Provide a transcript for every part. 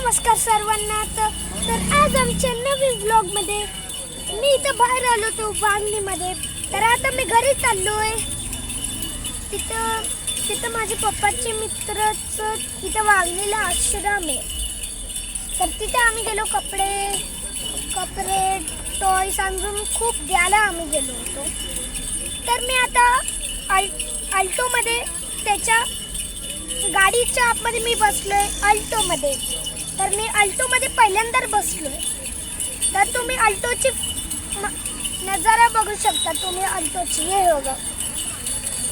नमस्कार सर्वांना. तर आज आमच्या नवीन व्लॉगमध्ये मी इथं बाहेर आलो होतो वांगणीमध्ये. तर आता मी घरी चाललो आहे. तिथं माझ्या पप्पाचे मित्राचं तिथं वांगणीला आश्रम आहे. तर तिथे आम्ही गेलो कपडे टॉयस आणून खूप द्यायला आम्ही गेलो होतो. तर मी आता अल्टोमध्ये त्याच्या गाडीच्या आतमध्ये मी बसलोय अल्टोमध्ये. तर मी अल्टोमध्ये पहिल्यांदा बसलोय. तर तुम्ही अल्टोची नजारा बघू शकता. तुम्ही अल्टोची हे बघा,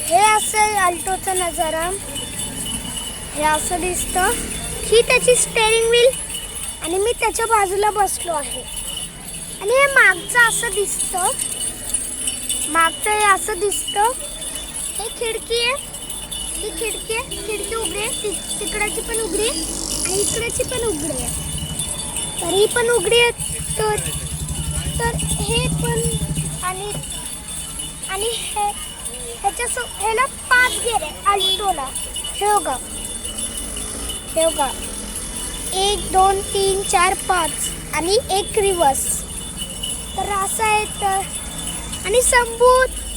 हे असं अल्टोचा नजारा, हे असं दिसतं. ही त्याची स्टेअरिंग व्हील आणि मी त्याच्या बाजूला बसलो आहे. आणि हे मागचं असं दिसतं, मागचं हे असं दिसतं. हे खिडकी आहे, ही खिडकी आहे, खिडकी उघडी आहे, तिकडाची पण उघडी आहे आणि इकडेची पण उघडी आहे. तर ही पण उघडी आहे. तर हे पण आणि ह्याला 5 गेअर आहे अल्टोला. हे बघा 1 2 3 4 5 आणि एक रिवर्स. तर असं आहे. तर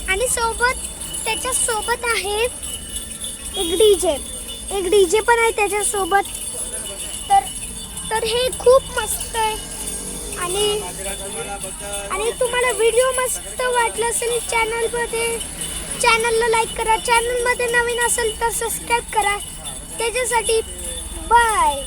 आणि सोबत त्याच्यासोबत आहे एक डीजे पण आहे त्याच्यासोबत. तर हे खूप मस्त आहे. आणि तुम्हाला व्हिडिओ मस्त वाटला असेल चॅनलला लाईक करा. चॅनलमध्ये नवीन असेल तर सबस्क्राईब करा. त्याच्यासाठी बाय.